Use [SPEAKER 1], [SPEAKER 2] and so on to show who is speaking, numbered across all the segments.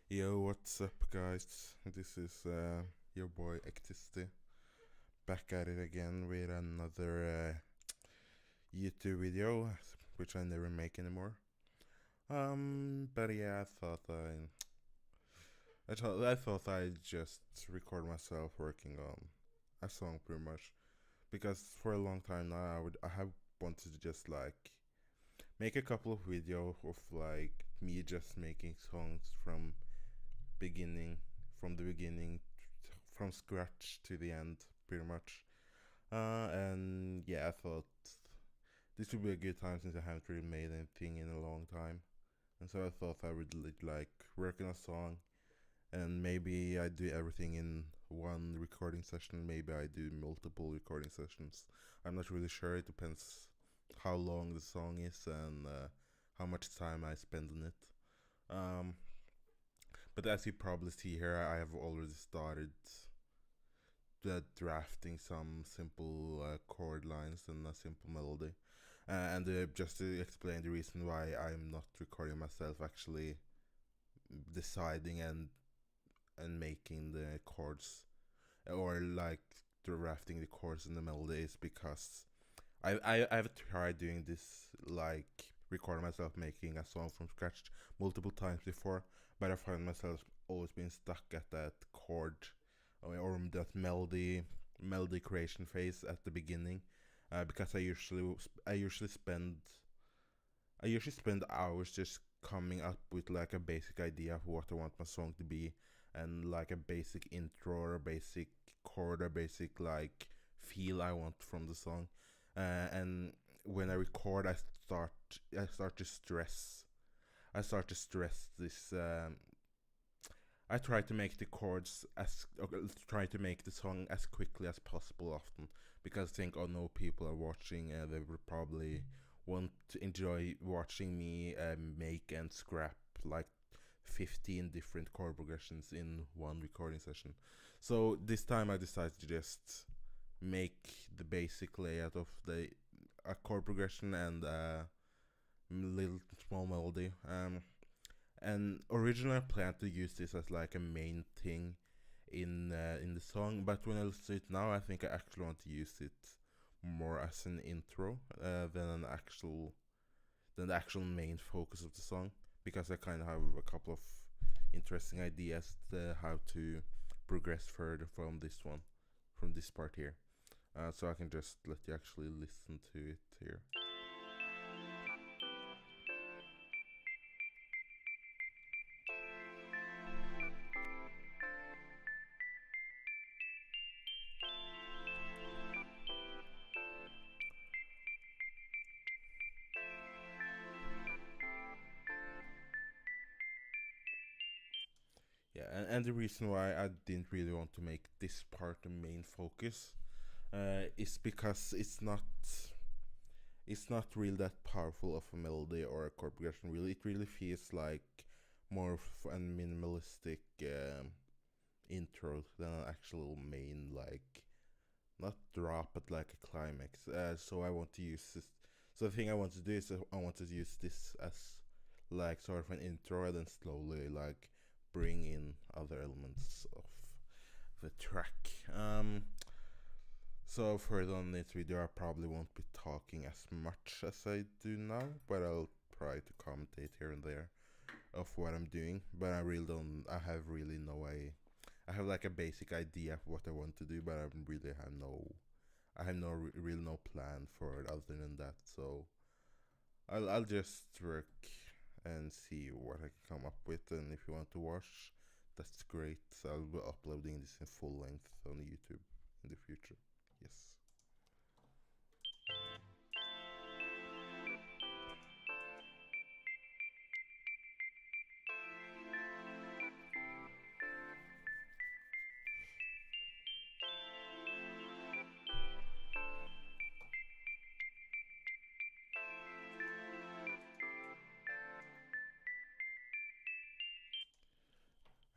[SPEAKER 1] Yo, what's up, guys? This is your boy Ectisty back at it again with another YouTube video, which I never make anymore. But yeah, I thought I'd just record myself working on a song, pretty much, because for a long time now I have wanted to just like make a couple of videos of like me just making songs beginning from the beginning, from scratch to the end, pretty much. And yeah, I thought this would be a good time since I haven't really made anything in a long time. And so I thought I would like work on a song, and maybe I do everything in one recording session. Maybe I do multiple recording sessions. I'm not really sure. It depends how long the song is and how much time I spend on it. Um, but as you probably see here, I have already started drafting some simple chord lines and a simple melody. And just to explain the reason why I'm not recording myself actually deciding and making the chords, or like drafting the chords and the melody, is because I've tried doing this, like recording myself making a song from scratch multiple times before, but I find myself always being stuck at that chord or that melody creation phase at the beginning, because I usually spend hours just coming up with like a basic idea of what I want my song to be, and like a basic intro or a basic chord or basic like feel I want from the song. And when I record, I start to stress. I start to stress this. I try to make the chords try to make the song as quickly as possible often, because I think, oh no, people are watching, they will probably want to enjoy watching me make and scrap like 15 different chord progressions in one recording session. So this time I decided to just make the basic layout of the a chord progression and a little small melody. And originally I planned to use this as like a main thing in the song, but when I listen to it now, I think I actually want to use it more as an intro than the actual main focus of the song, because I kind of have a couple of interesting ideas to how to progress further from this part here. So I can just let you actually listen to it here. Yeah, and the reason why I didn't really want to make this part the main focus is because it's not really that powerful of a melody or a chord progression. Really, it really feels like more of a minimalistic intro than an actual main, like not drop but like a climax. So I want to use this. So the thing I want to do is I want to use this as like sort of an intro, and then slowly like bring in other elements of the track. So further on this video, I probably won't be talking as much as I do now, but I'll try to commentate here and there of what I'm doing. But I really don't. I have really no way. I have like a basic idea of what I want to do, but I really have no. I have really no plan for it other than that. So I'll just work and see what I can come up with. And if you want to watch, that's great. I'll be uploading this in full length on YouTube in the future. Yes.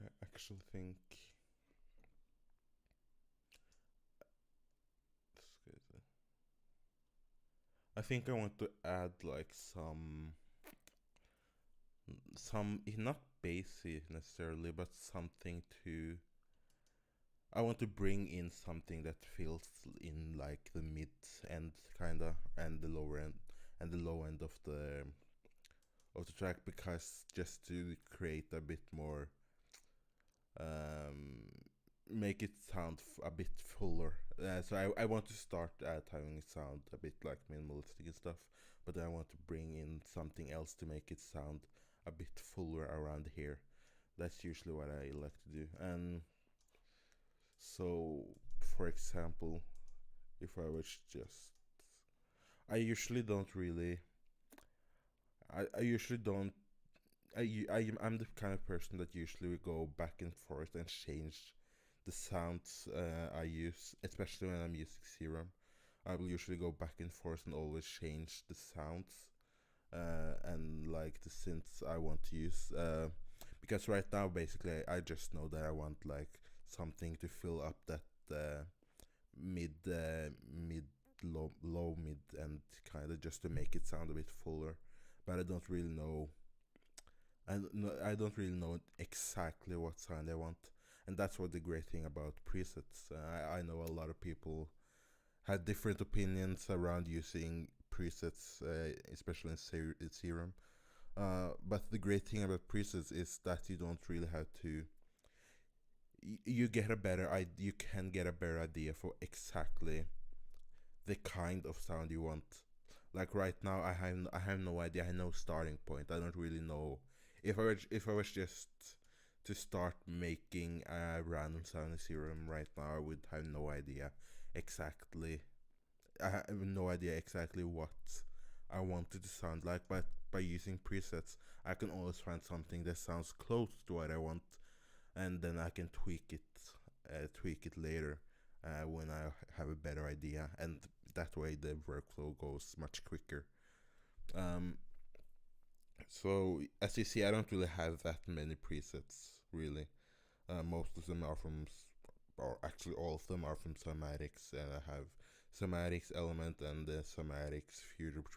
[SPEAKER 1] I actually think. I think I want to add like some some not basic necessarily, but something to. I want to bring in something that feels in like the mid end kinda and the lower end and the low end of the track, because just to create a bit more, um, make it sound a bit fuller. So I want to start at having it sound a bit like minimalistic and stuff, but then I want to bring in something else to make it sound a bit fuller around here. That's usually what I like to do. And so, for example, if I was just, I usually don't really, I usually don't I'm the kind of person that usually will go back and forth and change the sounds I use, especially when I'm using Serum. I will usually go back and forth and always change the sounds and like the synths I want to use. Because right now, basically, I just know that I want like something to fill up that mid, low, mid, and kind of just to make it sound a bit fuller. But I don't really know I don't really know exactly what sound I want, and that's what the great thing about presets. I know a lot of people had different opinions around using presets, especially in Serum. But the great thing about presets is that you don't really have to. You get a better you can get a better idea for exactly the kind of sound you want. Like right now, I have no idea. I have no starting point. I don't really know if I was just to start making a random sound in Serum right now. I would have no idea exactly. I have no idea exactly what I want it to sound like. But by using presets, I can always find something that sounds close to what I want, and then I can tweak it later when I have a better idea, and that way the workflow goes much quicker. Um, so as you see, I don't really have that many presets really. Most of them are or actually all of them are from Somatics, and I have Somatics Element and the Somatics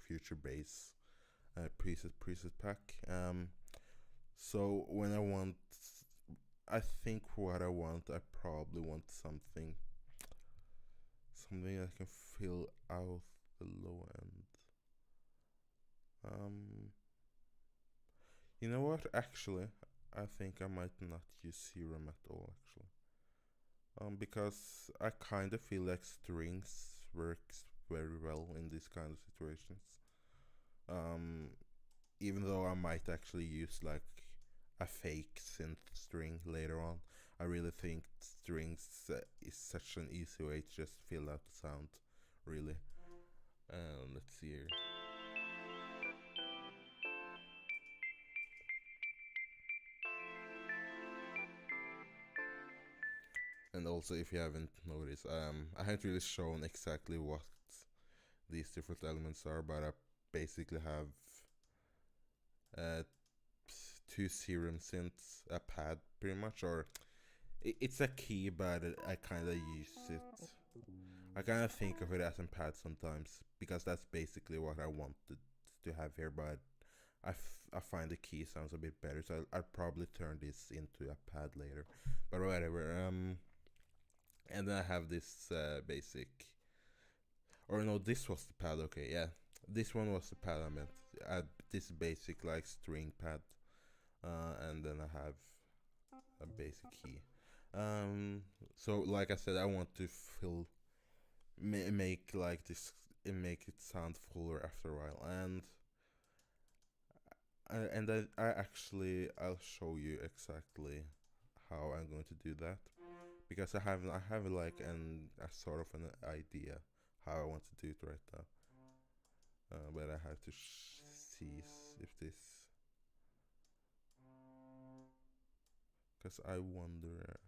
[SPEAKER 1] Future Bass preset pack. So when I think what I want, I probably want something that can fill out the low end. Um, you know what? Actually, I think I might not use Serum at all. Actually, because I kind of feel like strings works very well in these kind of situations. Um, even though I might actually use like a fake synth string later on, I really think strings is such an easy way to just fill out the sound. Really. Let's see here. And also, if you haven't noticed, I haven't really shown exactly what these different elements are, but I basically have uh, two serum synths, a pad pretty much, or it's a key, but I kind of use it. I kind of think of it as a pad sometimes because that's basically what I wanted to have here, but I find the key sounds a bit better, so I'll probably turn this into a pad later. But whatever. And then I have this basic, or no, this was the pad. Okay, yeah, this one was the pad I meant. This basic like string pad, and then I have a basic key. So like I said, I want to fill, make like this, make it sound fuller after a while, and I actually I'll show you exactly how I'm going to do that, because I have like a sort of an idea how I want to do it right now. But I have to see if this, because I wonder.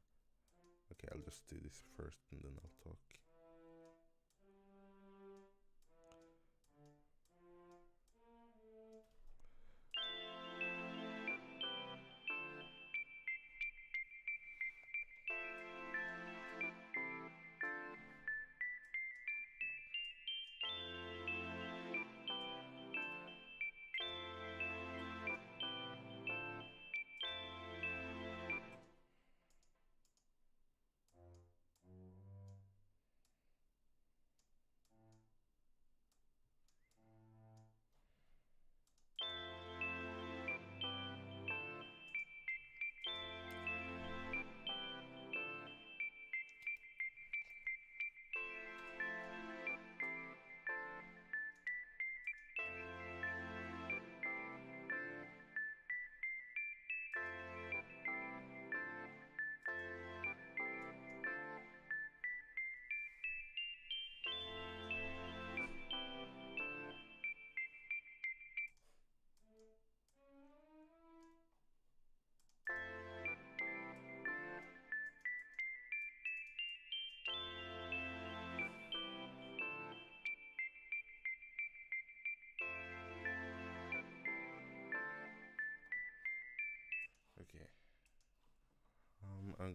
[SPEAKER 1] Okay, I'll just do this first and then I'll talk.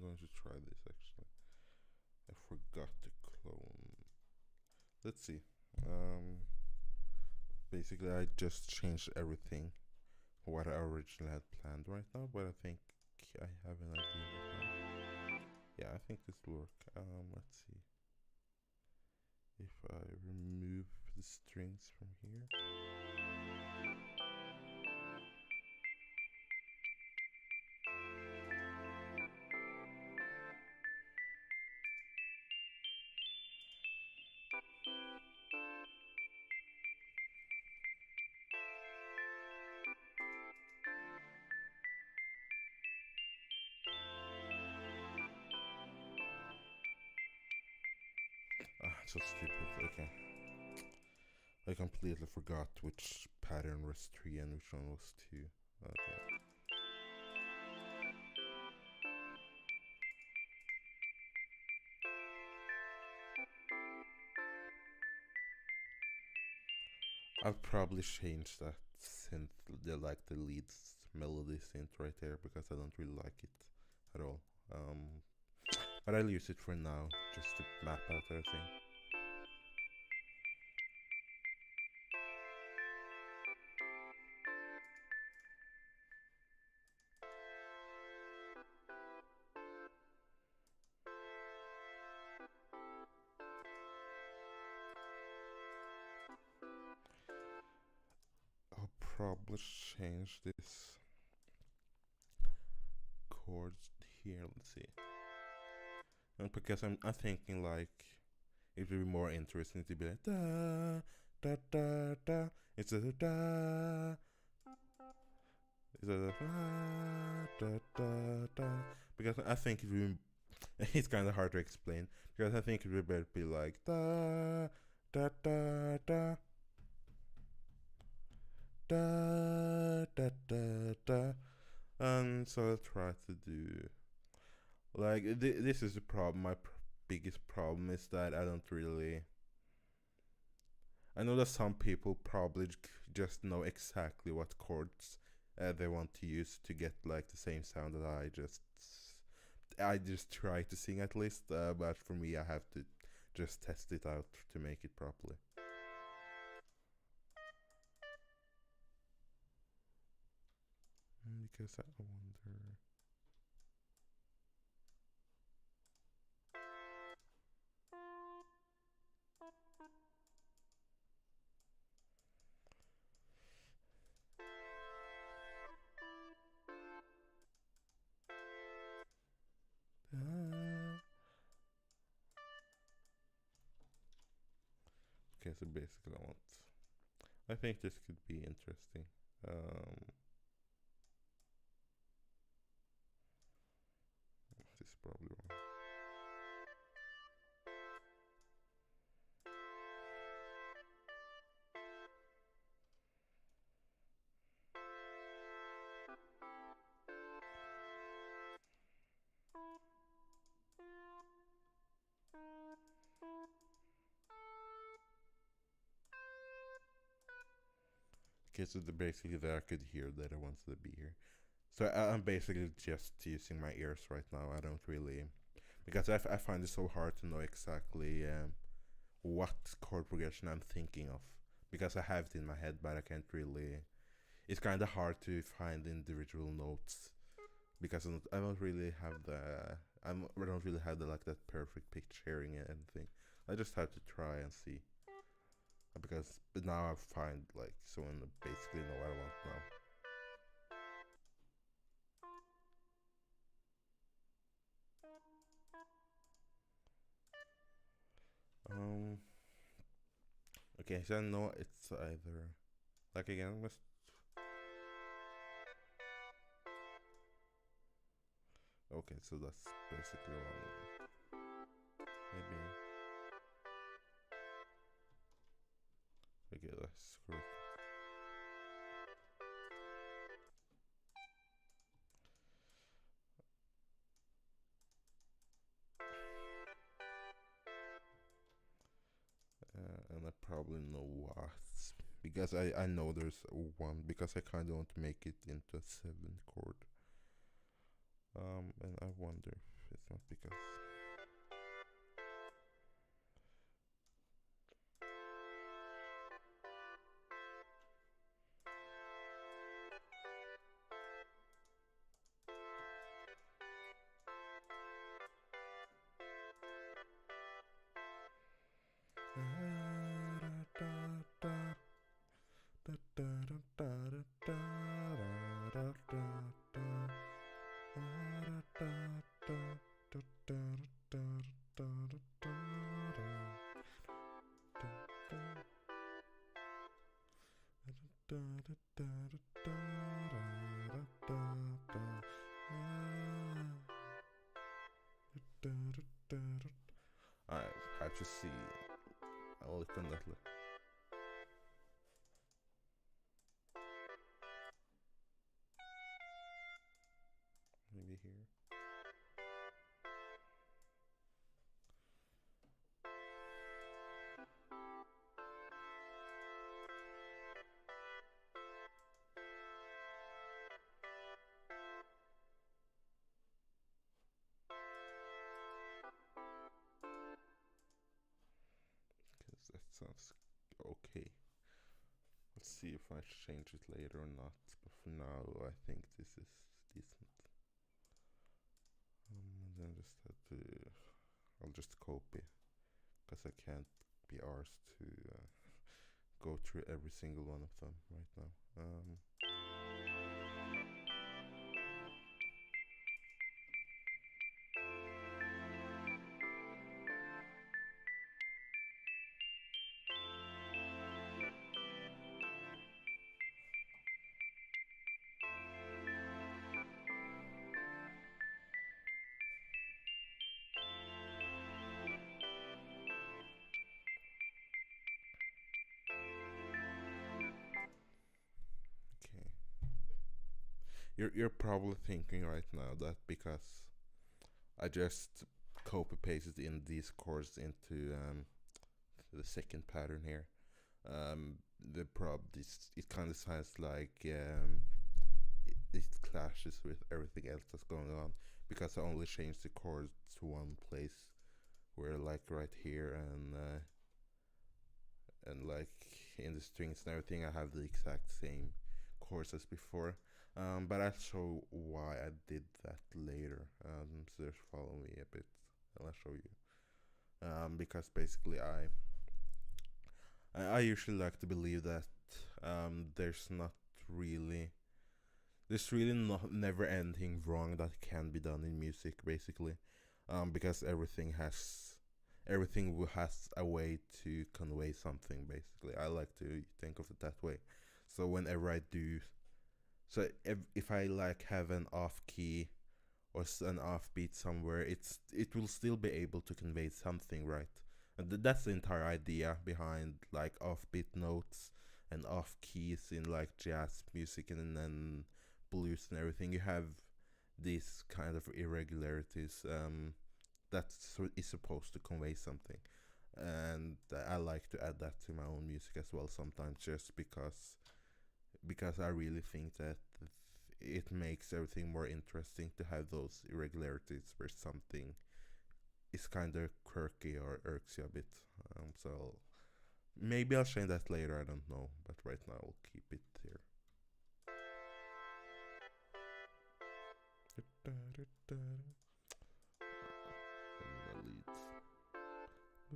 [SPEAKER 1] going to try this actually. I forgot to clone. Let's see. Basically, I just changed everything what I originally had planned right now, but I think I have an idea now. Yeah, I think this will work. Let's see. If I remove the strings from here. Ah, so stupid. Okay. I completely forgot which pattern was 3 and which one was 2. Okay. I'll probably change that synth, the lead melody synth right there, because I don't really like it at all. But I'll use it for now, just to map out everything. I'll probably change this chords here. Let's see. And because I'm thinking like it would be more interesting to be like da da da da instead of da instead of da da da, because I think it would it's kind of hard to explain, because I think it would better be like da da da da da da da da. And so I'll try to do like this is the problem. My biggest problem is that I don't really. I know that some people probably just know exactly what chords they want to use to get like the same sound that I just try to sing at least. But for me, I have to just test it out to make it properly. Because I wonder. Okay, so basically I think this could be interesting. This is probably wrong. Okay, so basically that I could hear that I wanted to be here. So I'm basically just using my ears right now. I don't really, because I find it so hard to know exactly what chord progression I'm thinking of, because I have it in my head, but I can't really. It's kind of hard to find individual notes, because I don't really have I don't really have the like that perfect pitch hearing and anything. I just have to try and see, because but now I find like someone basically know what I want now. Um. Okay, so I know it's either like again. Okay, so that's basically one. Maybe. Okay, that's correct. And I probably know what, because I know there's one, because I kind of want to make it into a 7 chord. And I wonder it's not because. I have to see. I'll look on that. Maybe here. Because that sounds okay. Let's see if I change it later or not. But for now, I think this is decent. And then just have to. I'll just copy, because I can't be arsed to go through every single one of them right now. Okay. You're probably thinking right now that because I just copy pasted in these chords into the second pattern here, the prob this it kind of sounds like it clashes with everything else that's going on, because I only changed the chords to one place, where like right here and like in the strings and everything I have the exact same chords as before. But I'll show why I did that later. So just follow me a bit and I'll show you. Because basically I usually like to believe that there's not really there's really not never anything wrong that can be done in music, basically, because everything has a way to convey something. Basically, I like to think of it that way. So whenever I do, so if I like have an off key or an offbeat somewhere, it will still be able to convey something, right? And that's the entire idea behind like offbeat notes and off keys in like jazz music and then blues and everything. You have these kind of irregularities that is supposed to convey something, and I like to add that to my own music as well sometimes, just because I really think that it makes everything more interesting to have those irregularities where something is kind of quirky or irks you a bit. So maybe I'll change that later, I don't know, but right now I'll keep it here. And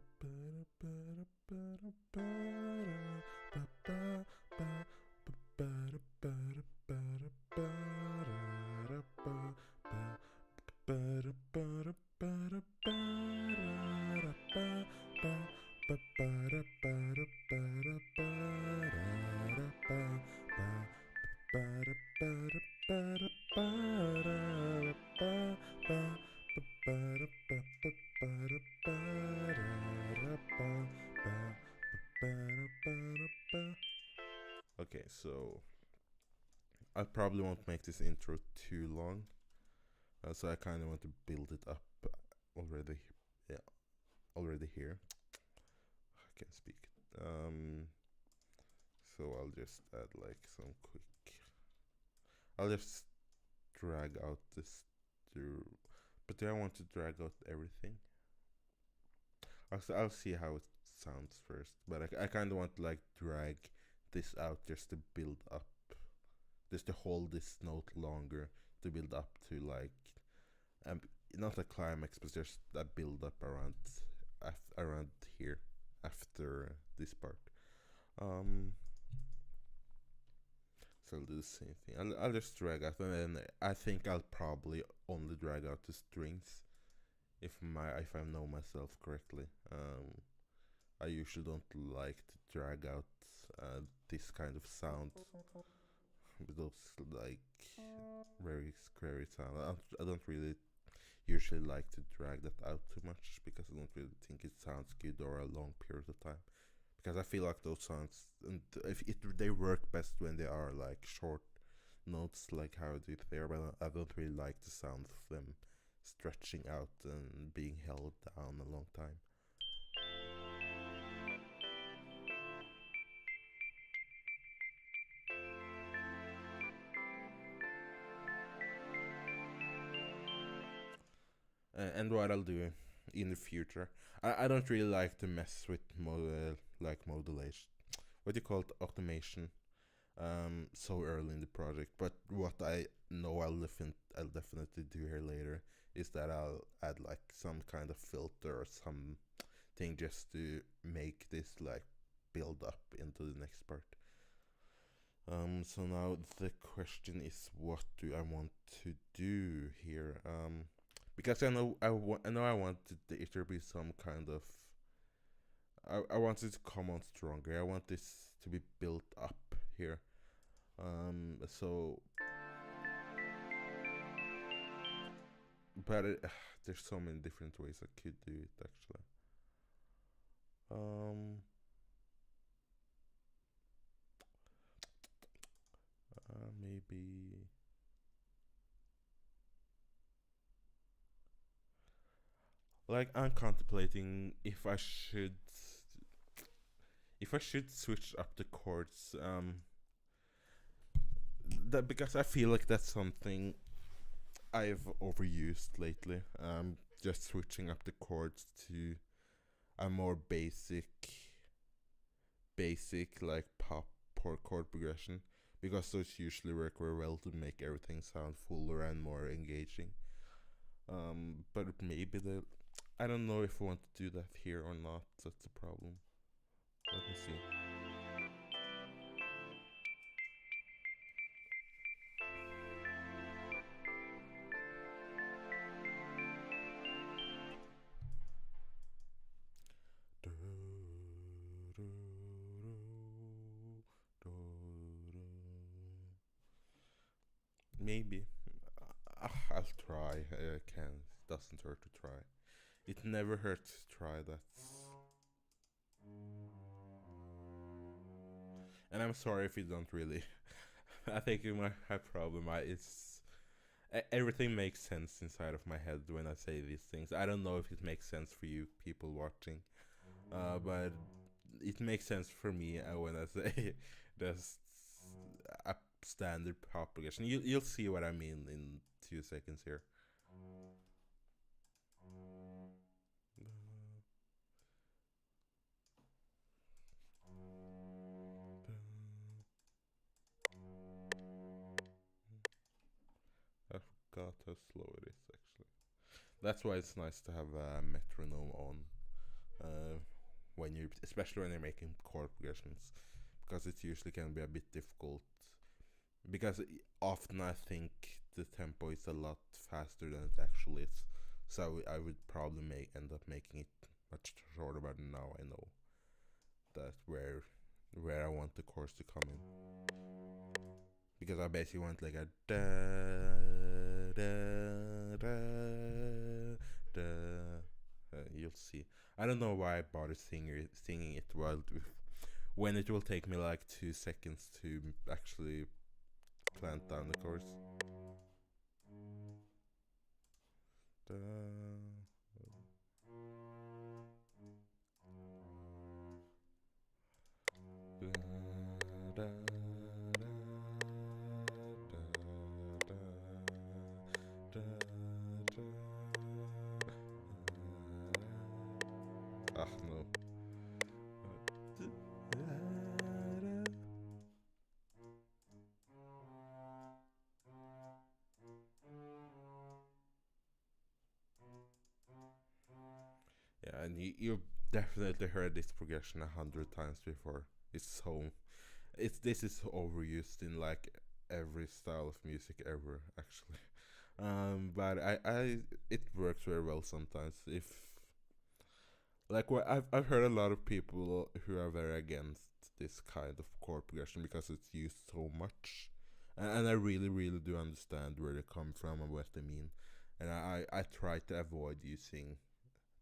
[SPEAKER 1] the Okay, so I probably won't make this intro too long, so I kind of want to build it up already. Yeah, already here. I can speak. So I'll just add like some quick. I'll just drag out this through. But do I want to drag out everything? I'll see how it sounds first. But I kind of want to like drag this out just to build up, just to hold this note longer to build up to like, um, not a climax, but just a build up around here after this part. Um, so I'll do the same thing. I'll just drag out, and then I think I'll probably only drag out the strings if I know myself correctly. I usually don't like to drag out this kind of sound with those like very scary sound. I don't really usually like to drag that out too much because I don't really think it sounds good over a long period of time. Because I feel like those sounds, and they work best when they are like short notes, like how I do it there. But I don't really like the sound of them stretching out and being held down a long time. And what I'll do in the future, I don't really like to mess with modulation. What do you call it? Automation. So early in the project. But what I know I'll definitely do here later is that I'll add like some kind of filter or something just to make this like build up into the next part. So now the question is, what do I want to do here? Because I know I wanted it to be some kind of. I want it to come on stronger. I want this to be built up here. So, but there's so many different ways I could do it actually. Um, Maybe like I'm contemplating if I should switch up the chords. That because I feel like that's something I've overused lately. Just switching up the chords to a more basic like pop chord progression, because those usually work very well to make everything sound fuller and more engaging. But maybe I don't know if I want to do that here or not. That's the problem. Let me see. Maybe. I'll try. I can. Doesn't hurt to try. It never hurts to try. And I'm sorry if you don't really. I think you might have problem. Everything makes sense inside of my head when I say these things. I don't know if it makes sense for you people watching, but it makes sense for me when I say there's a standard propagation. You'll see what I mean in 2 seconds here. I forgot how slow it is actually. That's why it's nice to have a metronome on when you, especially when you're making chord progressions, because it usually can be a bit difficult. Because often I think the tempo is a lot faster than it actually is, so I would probably end up making it much shorter. But now I know that where I want the chorus to come in, because I basically want like a da da da da. You'll see. I don't know why I bother singing it when it will take me like 2 seconds to actually plant down the chorus. Da, da, da, da, da, da, da. you've definitely heard this progression 100 times before. It's so this is overused in like every style of music ever, actually. But it works very well sometimes. If like what I've heard a lot of people who are very against this kind of chord progression because it's used so much, and I really do understand where they come from and what they mean, and I try to avoid using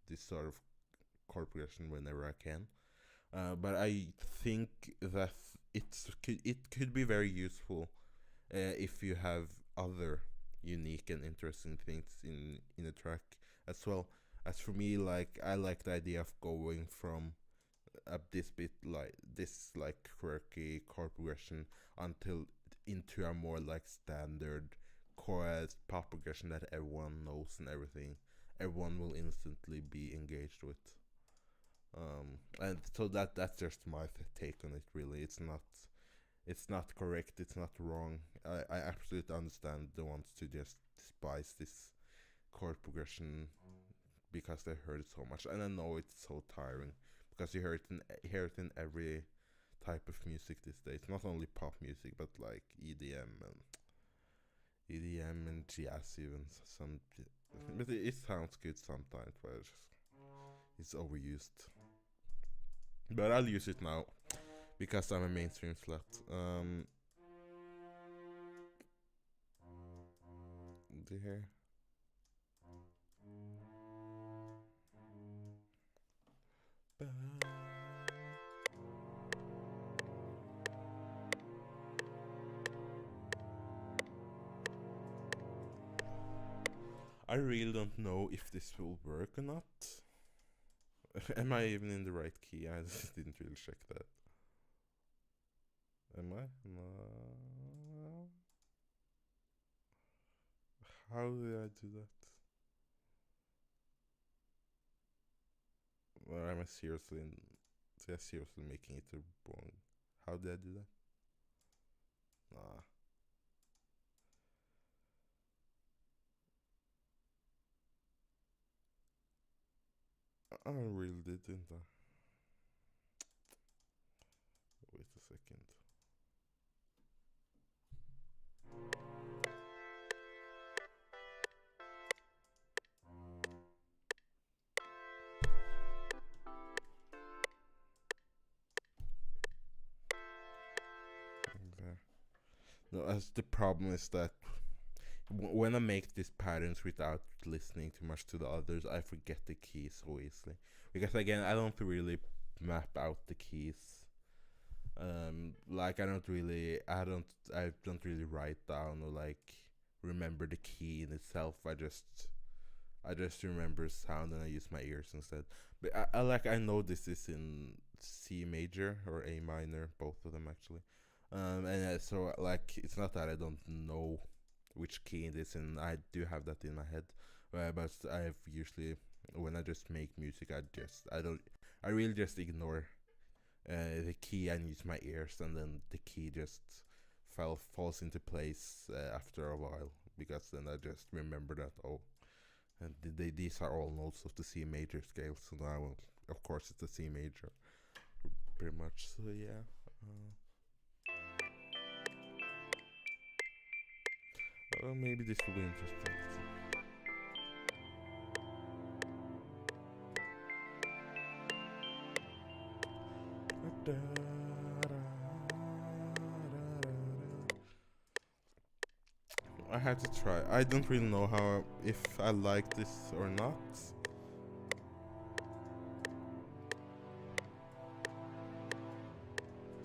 [SPEAKER 1] this sort of chord progression whenever I can. But I think that it could be very useful if you have other unique and interesting things in a track as well. As for me, like I like the idea of going from this bit like this like quirky chord progression until into a more like standard chorus pop progression that everyone knows and everything. Everyone will instantly be engaged with. And so that's just my take on it. Really, it's not correct. It's not wrong. I absolutely understand the ones to just despise this chord progression because they heard it so much, and I know it's so tiring because you hear it in every type of music these days. Not only pop music, but like EDM and jazz even some. But it sounds good sometimes, but it's overused. But I'll use it now because I'm a mainstream slut. Do you hear? I really don't know if this will work or not. Am I even in the right key? I just didn't really check that. Am I? No. How did I do that? Or am I seriously making it wrong? How did I do that? Nah. I really didn't I? Wait a second. There. No, as the problem is that when I make these patterns without listening too much to the others, I forget the keys so easily. Because again, I don't really map out the keys. Like I don't really write down or like remember the key in itself. I just remember sound and I use my ears instead. But I know this is in C major or A minor, both of them actually. And so like it's not that I don't know which key it is, and I do have that in my head. But I've usually when I just make music, I really just ignore the key and use my ears, and then the key just falls into place after a while because then I just remember that and these are all notes of the C major scale. So now, of course, it's the C major, pretty much. So yeah. Well, maybe this will be interesting. I had to try. I don't really know how if I like this or not.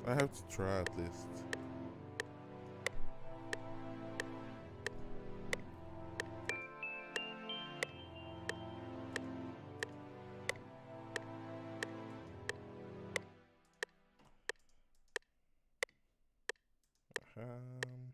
[SPEAKER 1] I have to try at least. Um,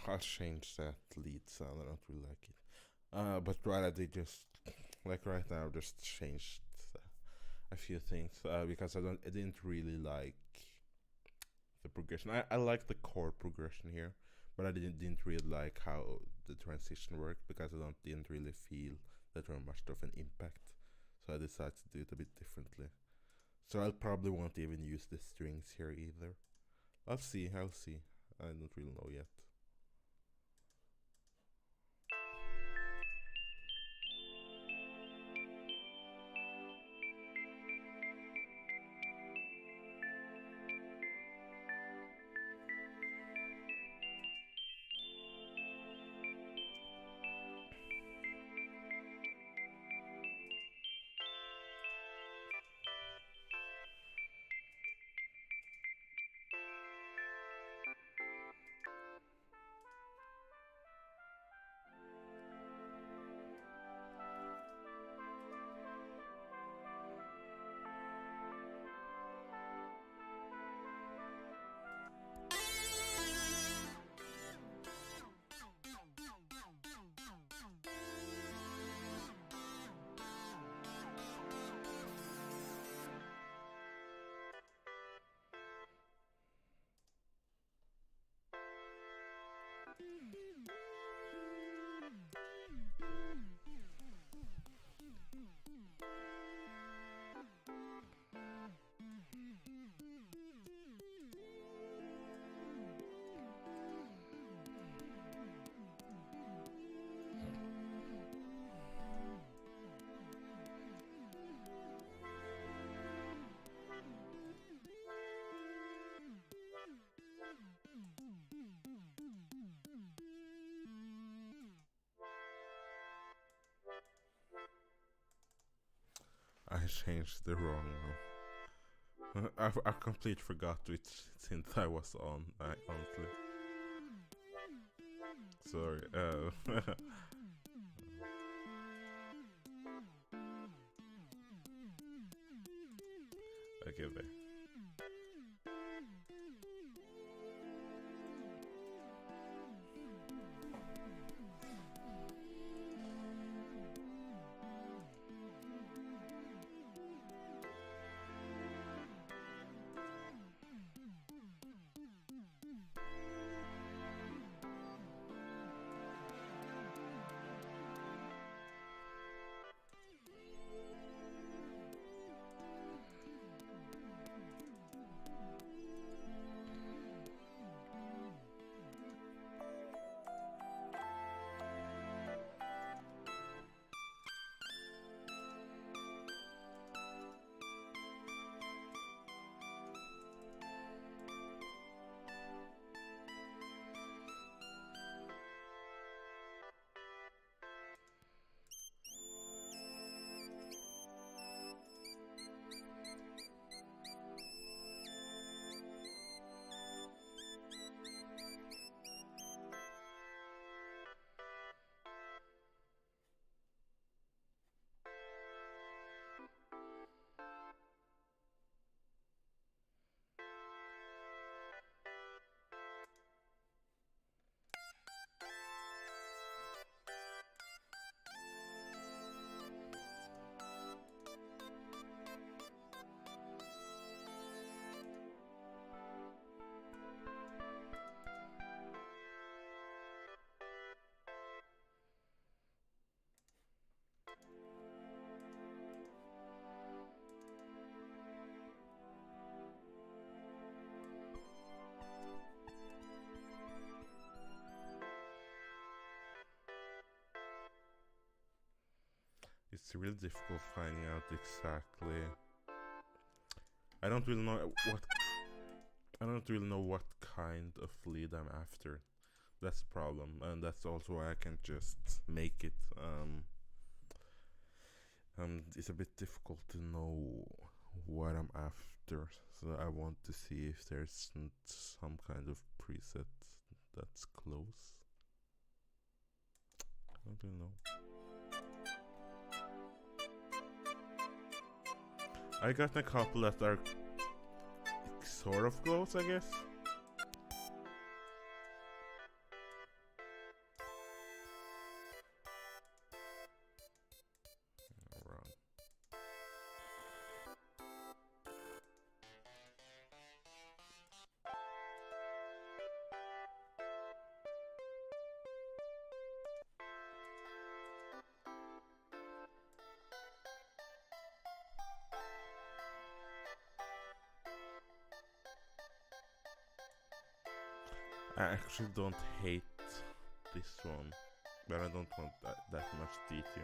[SPEAKER 1] I'll change that lead sound. I don't really like it. But rather they just like right now just changed a few things because I didn't really like the progression. I like the chord progression here, but I didn't really like how the transition worked because didn't really feel that there much of an impact. So I decided to do it a bit differently. So I probably won't even use the strings here either. I'll see. I don't really know yet. I changed the wrong one. I completely forgot which synth I was on. Honestly, sorry. Okay, there. It's really difficult finding out exactly. I don't really know what. I don't really know what kind of lead I'm after. That's the problem, and that's also why I can't just make it. It's a bit difficult to know what I'm after, so I want to see if there's some kind of preset that's close. I don't really know. I got a couple that are sort of close, I guess. I actually don't hate this one, but I don't want that much detune.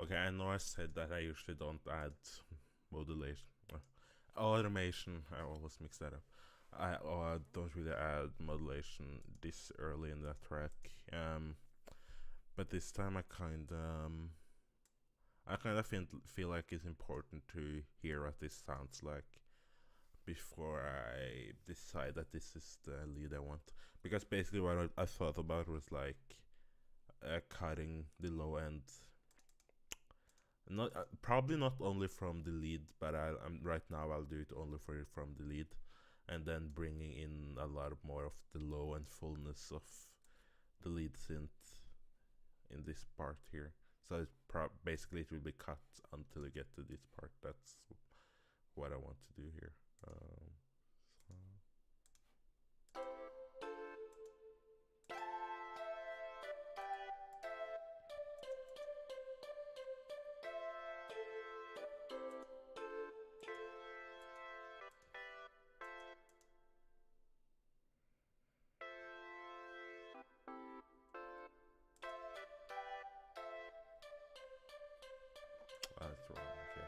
[SPEAKER 1] Okay, I know I said that I usually don't add modulation. Automation, I always mix that up. I don't really add modulation this early in the track. But this time I kind of feel like it's important to hear what this sounds like before I decide that this is the lead I want. Because basically what I thought about was like cutting the low end. Not probably not only from the lead, but I'm right now I'll do it only from the lead, and then bringing in a lot more of the low and fullness of the lead synth in this part here. So it's basically it will be cut until you get to this part. That's what I want to do here. So. That's wrong. Okay.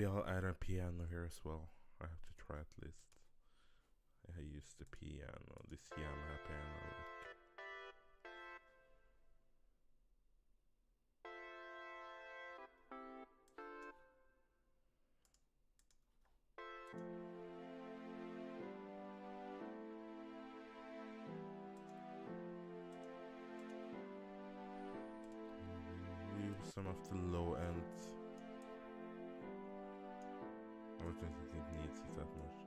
[SPEAKER 1] Maybe I'll add a piano here as well. I have to try at least. I use the piano, this Yamaha piano. Use some of the low end. I don't think it needs it that much.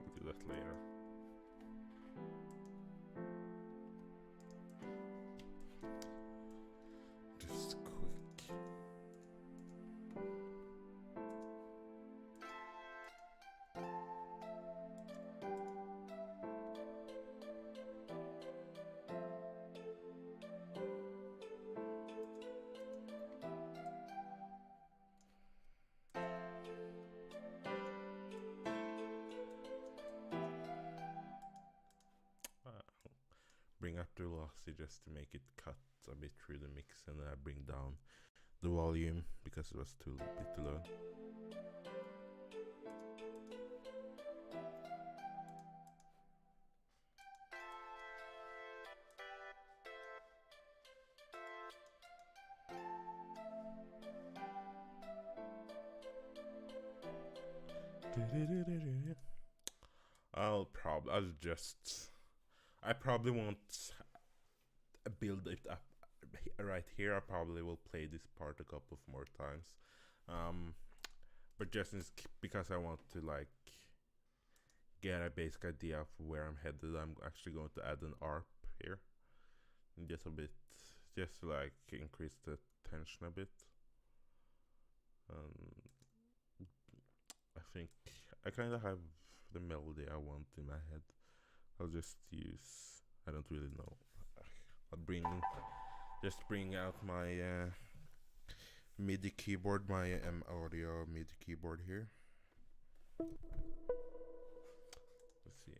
[SPEAKER 1] I'll do that later. Just quick. Bring up the velocity just to make it cut a bit through the mix, and then I bring down the volume because it was too low. I probably won't build it up right here. I probably will play this part a couple of more times, but just because I want to like get a basic idea of where I'm headed, I'm actually going to add an ARP here, just a bit, just to like increase the tension a bit. I think I kind of have the melody I want in my head. I'll just use, I don't really know. I'll just bring out my MIDI keyboard, my audio MIDI keyboard here. Let's see.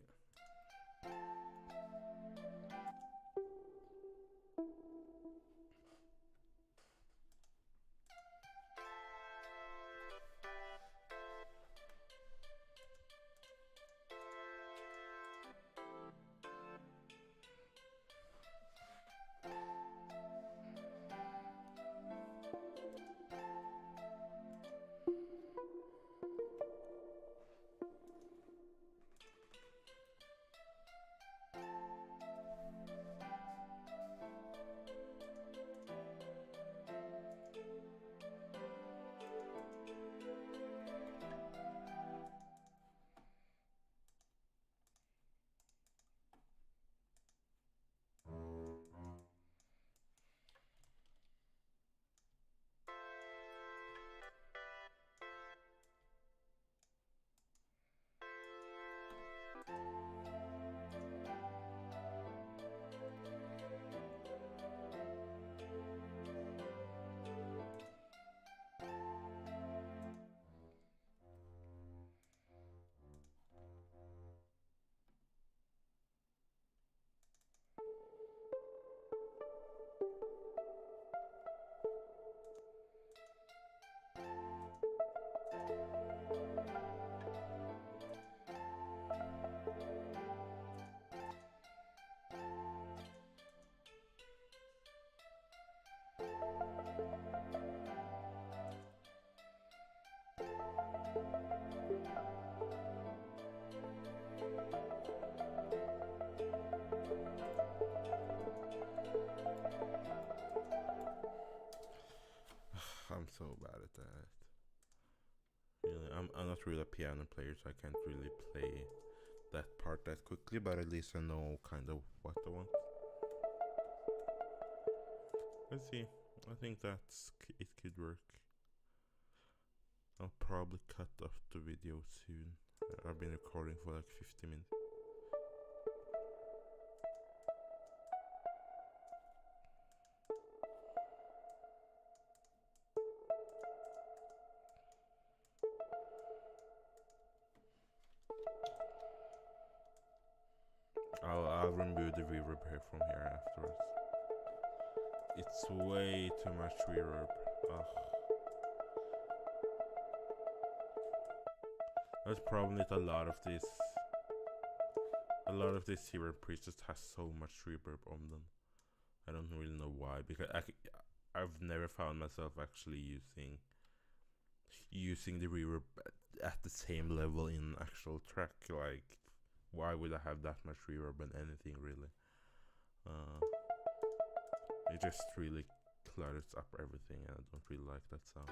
[SPEAKER 1] I'm so bad at that. Really, I'm not really a piano player, so I can't really play that part that quickly, but at least I know kind of what I want. Let's see. I think it could work. I'll probably cut off the video soon. I've been recording for like 50 minutes. I'll remove the reverb here from here afterwards. It's way too much reverb. Ugh. That's probably a lot of this. A lot of this reverb pre's just has so much reverb on them. I don't really know why, because I've never found myself actually using the reverb at the same level in actual track. Like, why would I have that much reverb on anything really? It just really clutters up everything, and I don't really like that sound.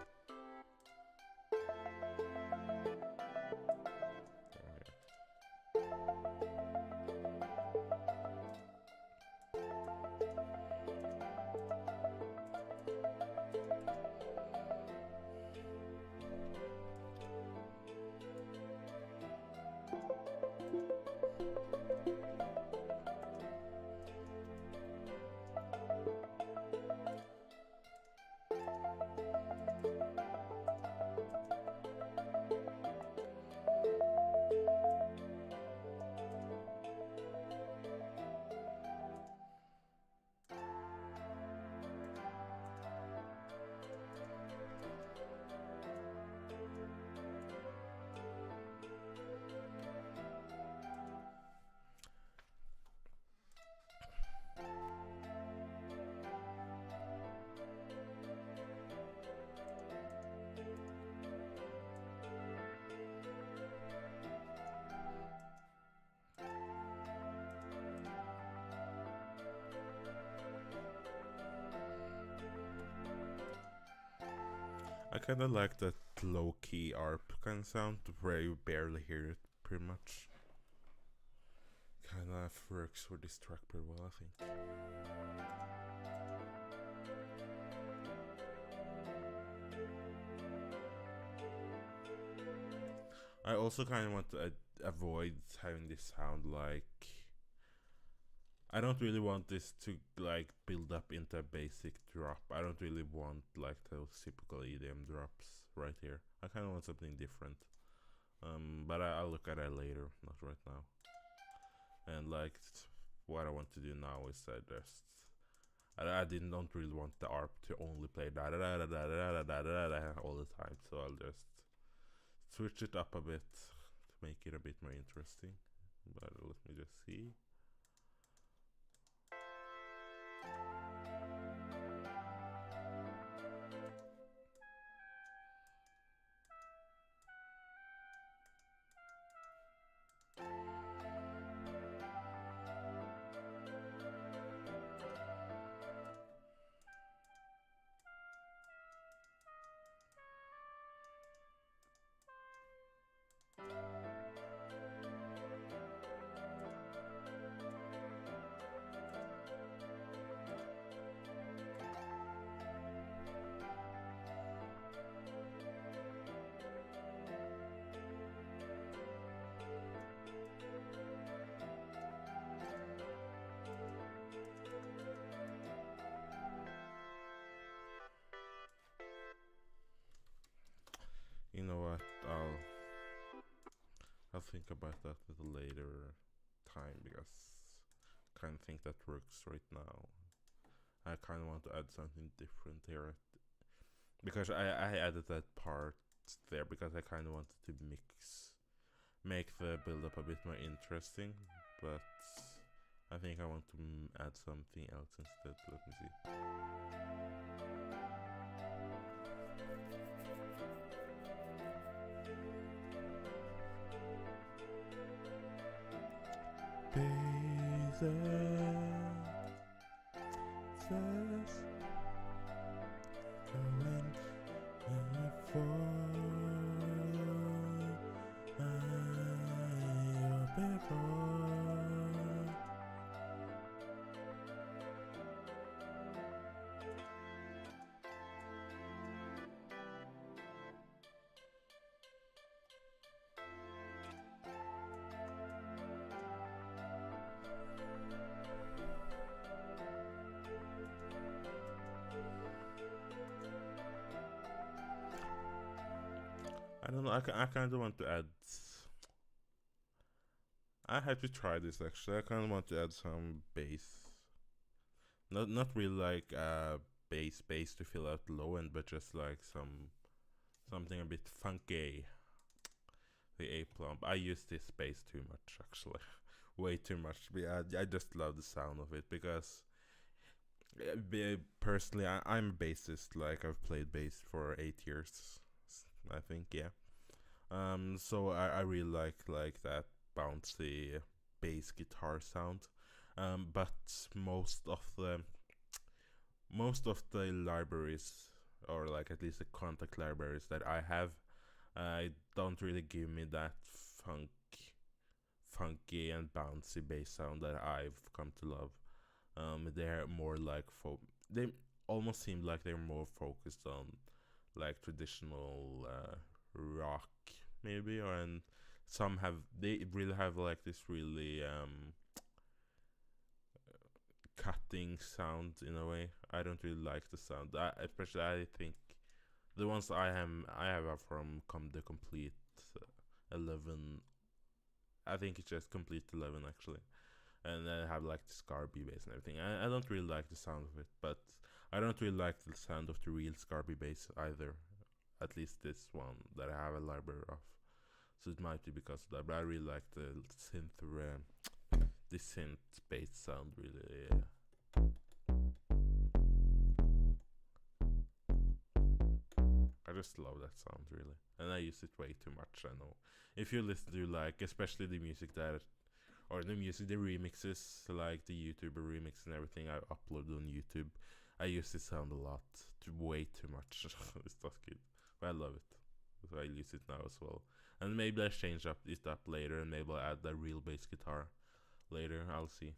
[SPEAKER 1] I kinda like that low-key ARP kind of sound, where you barely hear it, pretty much. Kinda works for this track pretty well, I think. I also kinda want to avoid having this sound like... I don't really want this to like build up into a basic drop. I don't really want like those typical EDM drops right here. I kind of want something different. But I'll look at it later, not right now. And like what I want to do now is I don't really want the ARP to only play da da da da da da da da da all the time. So I'll just switch it up a bit to make it a bit more interesting. But let me just see. You know what? I'll think about that at a later time, because I kind of think that works right now. I kind of want to add something different here, because I added that part there because I kind of wanted to make the build up a bit more interesting, but I think I want to add something else instead. Let me see. I don't know. I kind of want to add. I had to try this actually. I kind of want to add some bass. Not really like bass to fill out the low end, but just like something a bit funky. The A plump. I use this bass too much actually, way too much. But I just love the sound of it because personally I'm a bassist. Like I've played bass for 8 years, I think. Yeah. So I really like that bouncy bass guitar sound. But most of the libraries, or like at least the contact libraries that I have, don't really give me that funky and bouncy bass sound that I've come to love. They're more like they almost seem like they're more focused on like traditional rock maybe, or and they really have like this really cutting sound in a way. I don't really like the sound. Especially I think the ones I have are from the complete 11. I think it's just complete 11 actually, and then I have like the Scarby bass and everything. I don't really like the sound of it, but I don't really like the sound of the real Scarby bass either. At least this one that I have a library of. So it might be because of that, but I really like the synth bass sound really. I just love that sound really, and I use it way too much. I know. If you listen to like, especially the music the remixes, like the YouTuber remix and everything I upload on YouTube, I use this sound a lot, way too much. It's not good, but I love it, so I use it now as well. And maybe I change it up later, and maybe I'll add the real bass guitar later. I'll see.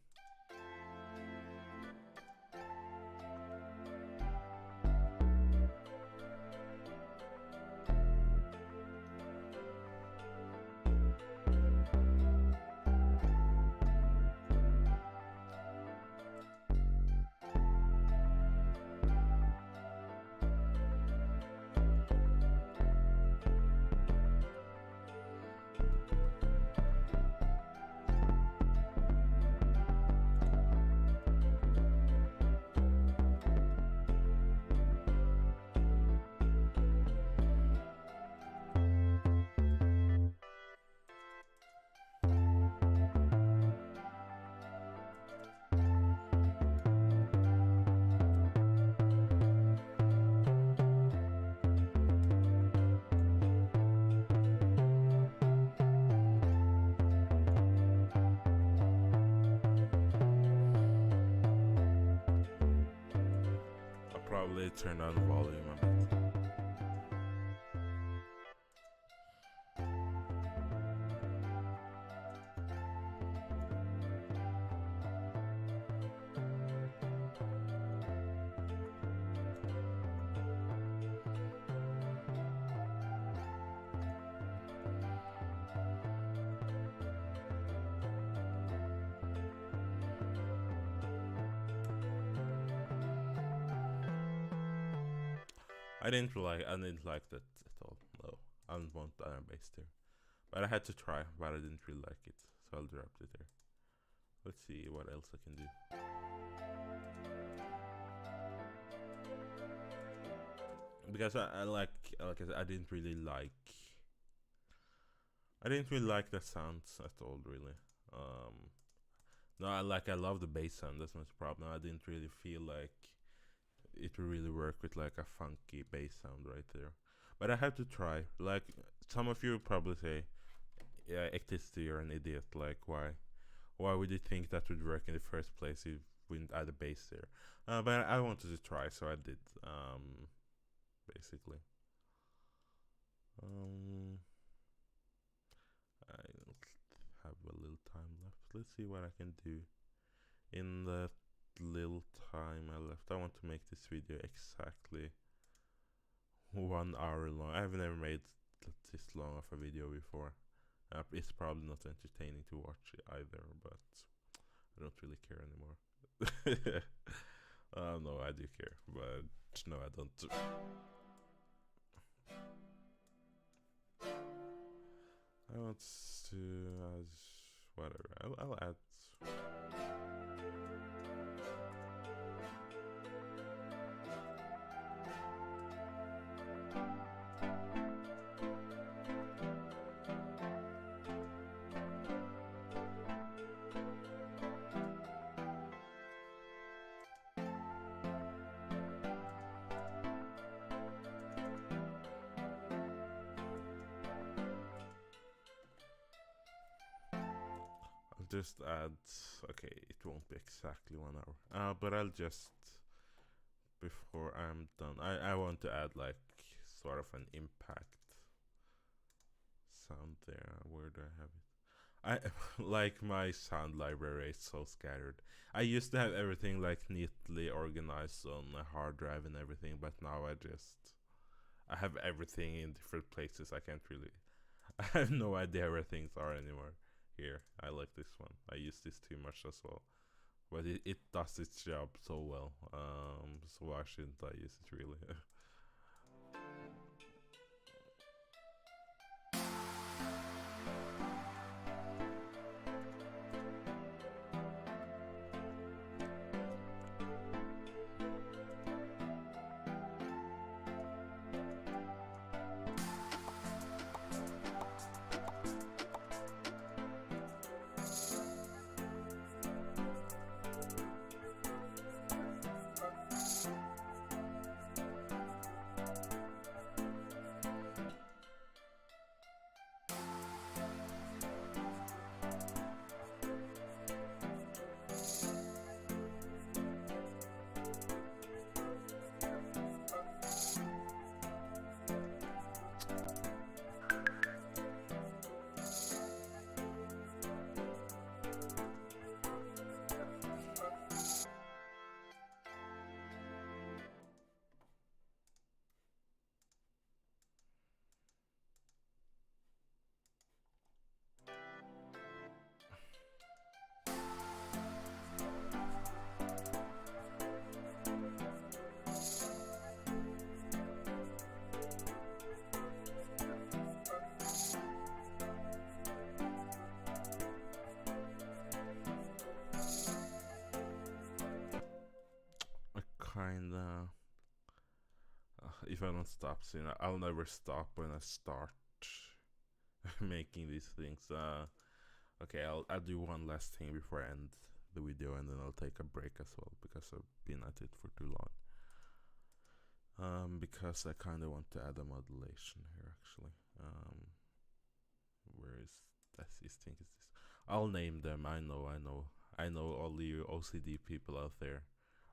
[SPEAKER 1] I'll probably turn down the volume a bit. I didn't like that at all. No, I don't want iron bass there. But I had to try, but I didn't really like it, so I'll drop it there. Let's see what else I can do. Because I like I said, I didn't really like the sounds at all, really. No, I love the bass sound. That's not the problem. I didn't really feel like it would really work with like a funky bass sound right there. But I had to try. Like some of you would probably say, "Yeah, Ectisty, you're an idiot. Like why would you think that would work in the first place if we didn't add a bass there?" But I wanted to try, so I did. Basically. I have a little time left. Let's see what I can do in the little time I left. I want to make this video exactly 1 hour long. I've never made this long of a video before. It's probably not entertaining to watch either, but I don't really care anymore. No, I do care, but no, I don't. I want to whatever. I'll add. I'll just add. Okay, it won't be exactly 1 hour. But I'll just before I'm done. I want to add like sort of an impact sound there. Where do I have it? I like my sound library is so scattered. I used to have everything like neatly organized on a hard drive and everything, but now I have everything in different places. I can't really I have no idea where things are anymore. Here, I like this one. I use this too much as well, but it does its job so well. So why shouldn't I use it really? I kinda. If I don't stop soon, I'll never stop when I start making these things. Okay, I'll do one last thing before I end the video, and then I'll take a break as well because I've been at it for too long. Because I kind of want to add a modulation here actually. Where is this thing? Is this? I'll name them. I know all you OCD people out there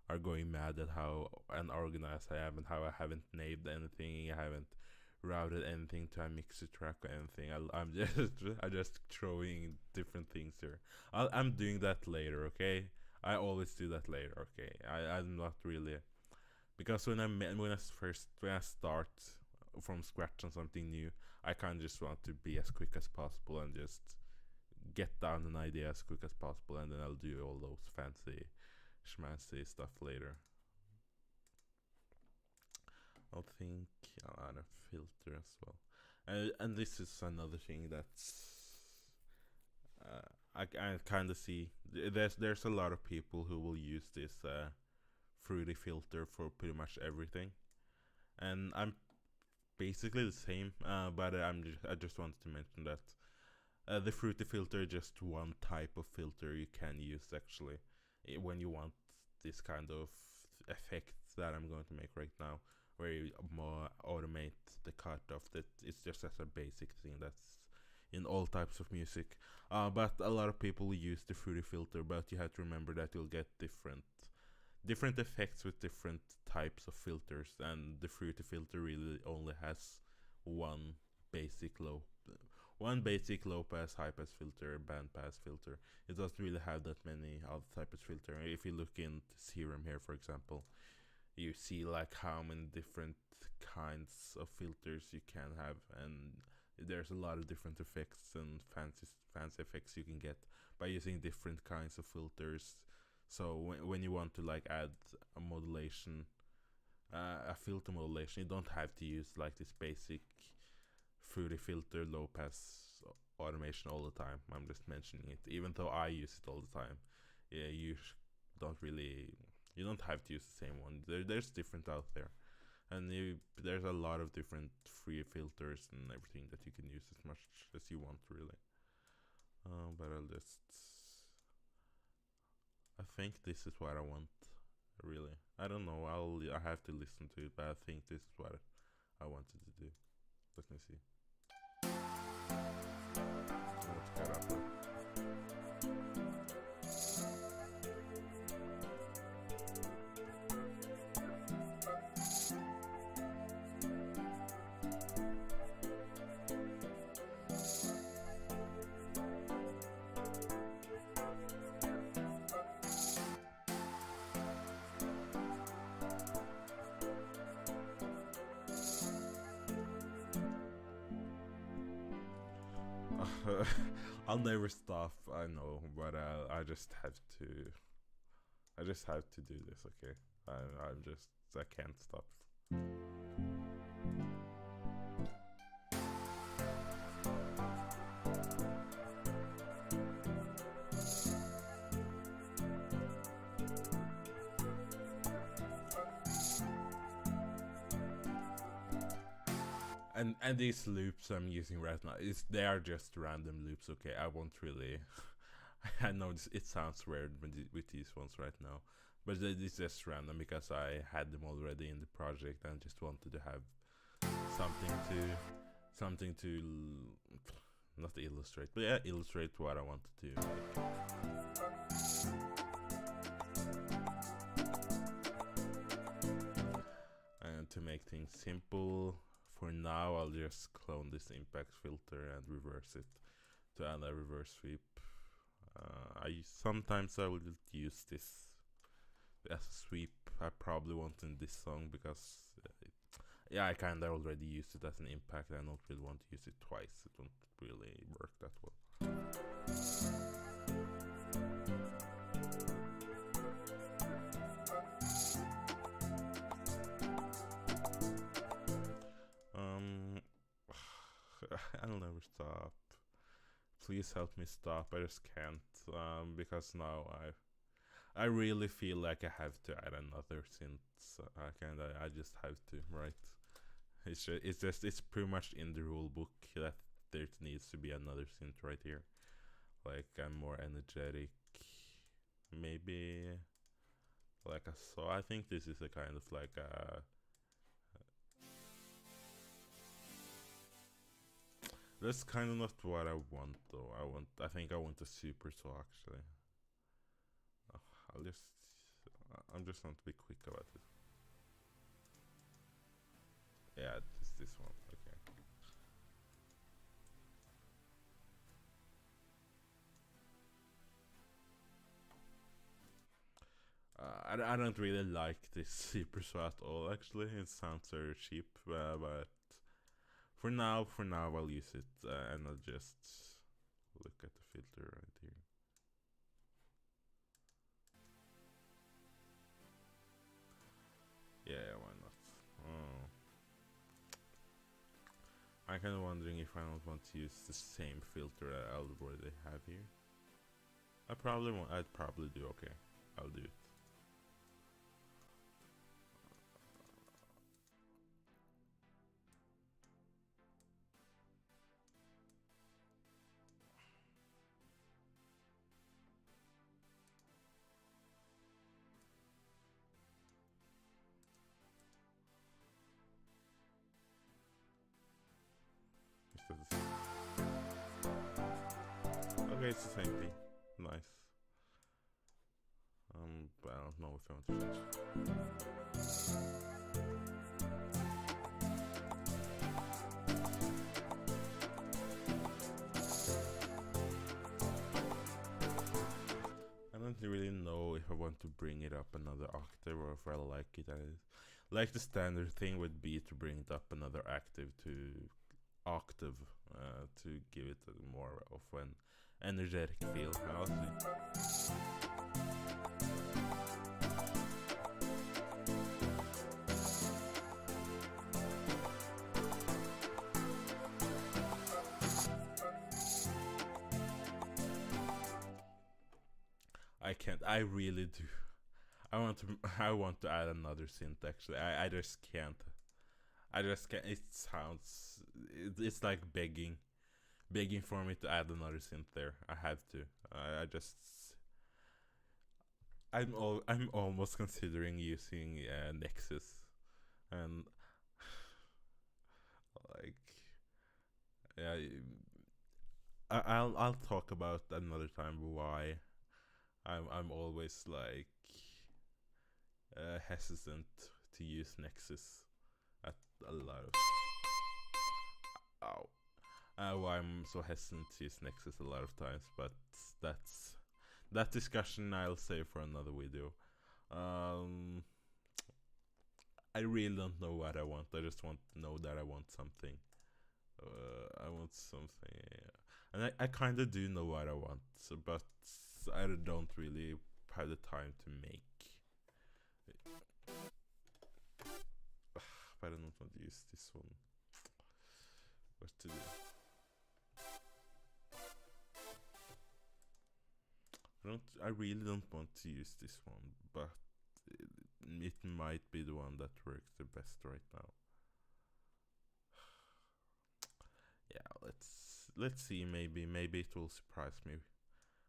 [SPEAKER 1] are going mad at how unorganized I am and how I haven't named anything. I haven't routed anything to a mixer track or anything. I'm just I just throwing different things here. I'm doing that later, okay? I always do that later, okay? I'm not really because when I start from scratch on something new, I kind of just want to be as quick as possible and just get down an idea as quick as possible, and then I'll do all those fancy schmancy stuff later. I'll think I'll add a filter as well. And this is another thing that's I kind of see there's a lot of people who will use this fruity filter for pretty much everything, and I'm basically the same. But I just wanted to mention that the fruity filter is just one type of filter you can use actually when you want this kind of effect that I'm going to make right now, where you more automate the cut of that. It's just as a basic thing that's in all types of music. But a lot of people use the fruity filter, but you have to remember that you'll get different effects with different types of filters, and the fruity filter really only has one basic low one basic low pass, high pass filter, band pass filter. It doesn't really have that many other types of filter. If you look in Serum here, for example, you see like how many different kinds of filters you can have, and there's a lot of different effects and fancy effects you can get by using different kinds of filters. So when you want to like add a modulation, a filter modulation, you don't have to use like this basic fruity filter low pass automation all the time. I'm just mentioning it, even though I use it all the time. Yeah, don't really, you don't have to use the same one. There's different out there, and there's a lot of different free filters and everything that you can use as much as you want, really. But I think this is what I want, really. I don't know. I have to listen to it, but I think this is what I wanted to do. Let me see. Let's get up there. I'll never stop. I know, but I just have to. I just have to do this. Okay, I can't stop. And these loops I'm using right now, they are just random loops. Okay, I won't really. I know it sounds weird with these ones right now, but it's just random because I had them already in the project and just wanted to have something to not illustrate, but yeah, illustrate what I wanted to make. And to make things simple, for now I'll just clone this impact filter and reverse it to add a reverse sweep. Sometimes I will use this as a sweep. I probably won't in this song because I kinda already used it as an impact. I don't really want to use it twice. It won't really work that well. I'll never stop. Please help me stop. I just can't. Because now I really feel like I have to add another synth. I just have to, right? It's pretty much in the rule book that there needs to be another synth right here. Like a more energetic, maybe like a saw. I think this is a kind of like a. That's kind of not what I want though. I think I want a super saw actually. I'm just want to be quick about it. Yeah, it's this one. Okay. I don't really like this super saw at all. Actually, it sounds very cheap, but for now I'll use it and I'll just look at the filter right here. Yeah, why not? Oh. I'm kind of wondering if I don't want to use the same filter that I already have here. I'd probably do. Okay, I'll do it. Okay, it's the same thing. Nice. But I don't know if I want to finish. I don't really know if I want to bring it up another octave or if I like it as. Like the standard thing would be to bring it up another octave to give it more of an energetic feel. I'll see. I can't. I really do. I want to. I want to add another synth. Actually, I just can't. I just can't. It sounds. It's like begging for me to add another synth there. I have to. I just. I'm almost considering using Nexus, and like yeah, I'll talk about another time why I'm always like hesitant to use Nexus at a lot of ow. Why I'm so hesitant to use Nexus a lot of times, but that's that discussion I'll save for another video. Um, I really don't know what I want. I just want to know that I want something. I want something, yeah. And I kind of do know what I want, so, but I don't really have the time to make. But I don't want to use this one. What to do? I really don't want to use this one, but it might be the one that works the best right now. Yeah, let's see. Maybe it will surprise me.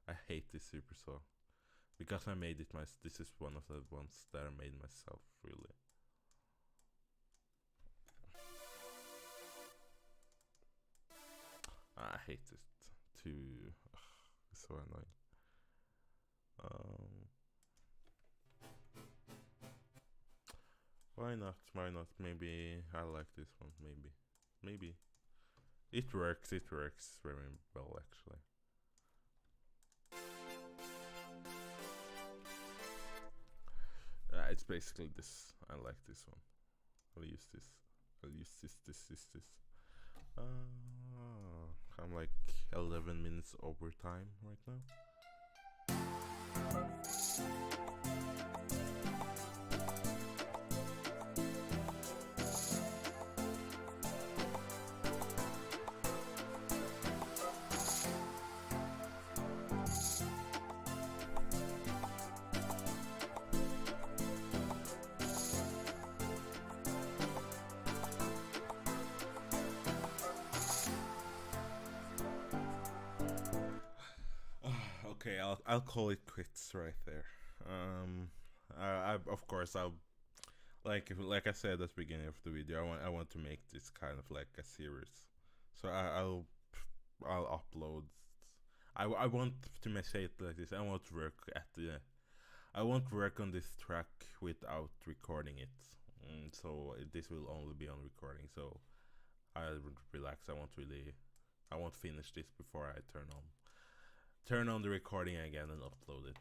[SPEAKER 1] I hate this super saw because I made it myself. This is one of the ones that I made myself. Really. I hate it too. It's so annoying. Why not? Why not? Maybe I like this one. Maybe it works. It works very well actually. It's basically this. I like this one. I'll use this. I'll use this. I'm like 11 minutes over time right now. Okay, I'll call it quits right there. I of course I'll like I said at the beginning of the video. I want to make this kind of like a series, so I'll upload. I want to say it like this. I won't work on this track without recording it. So this will only be on recording. So I'll relax. I won't finish this before I turn on the recording again and upload it.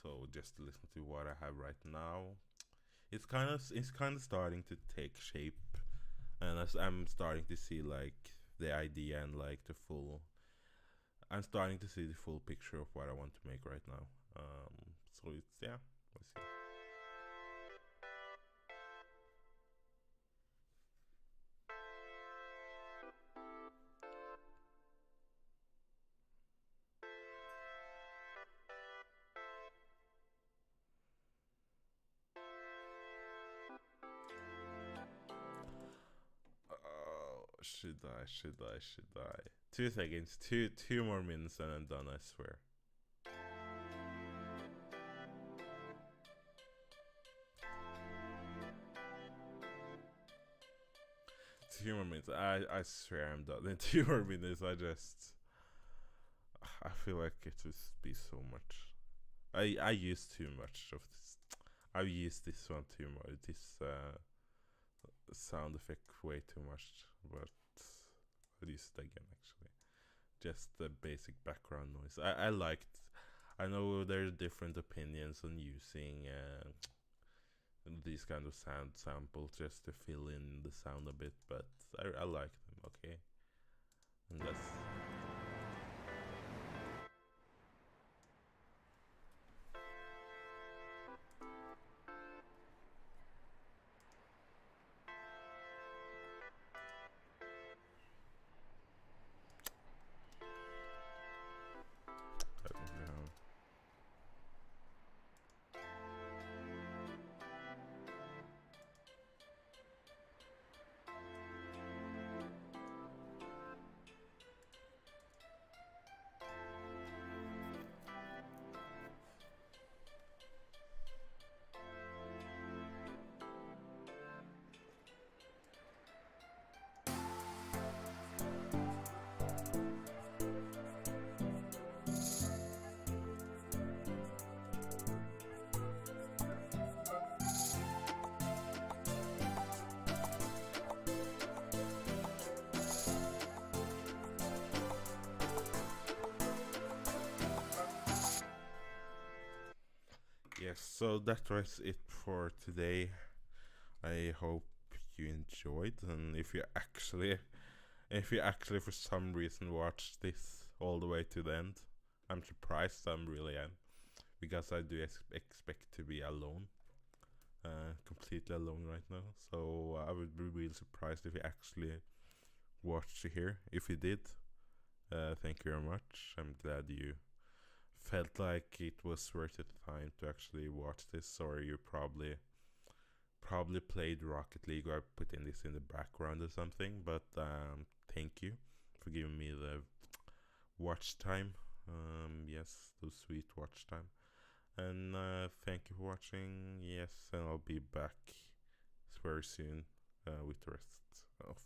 [SPEAKER 1] So just to listen to what I have right now, it's kind of starting to take shape, and as I'm starting to see like the idea and like I'm starting to see the full picture of what I want to make right now. So it's yeah, let's see. Oh, should I? 2 seconds, two more minutes, and I'm done. I swear. 2 more minutes. I swear I'm done. In 2 more minutes, I feel like it would be so much. I use too much of this. I've used this one too much. This sound effect way too much, but I'll use it again actually. Just the basic background noise. I liked. I know there's different opinions on using these kind of sound samples just to fill in the sound a bit, but I like them. Okay, and that's. I don't know. Yes, so that was it for today. I hope you enjoyed, and if you actually for some reason watched this all the way to the end, I'm surprised. I'm really am, because I do expect to be alone, completely alone right now. So I would be really surprised if you actually watched here. If you did, thank you very much. I'm glad you felt like it was worth the time to actually watch this, or you probably played Rocket League or put in this in the background or something. But thank you for giving me the watch time. Yes, the sweet watch time. And thank you for watching. Yes, and I'll be back very soon with the rest of